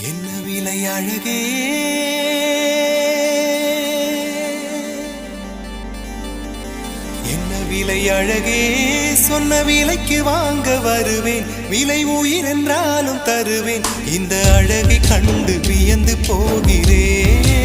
என்ன விலை அழகே என்ன விலை அழகே சொன்ன விலைக்கு வாங்க வருவேன் விலை உயிர் என்றாலும் தருவேன் இந்த அழகை கண்டு வியந்து போகிறேன்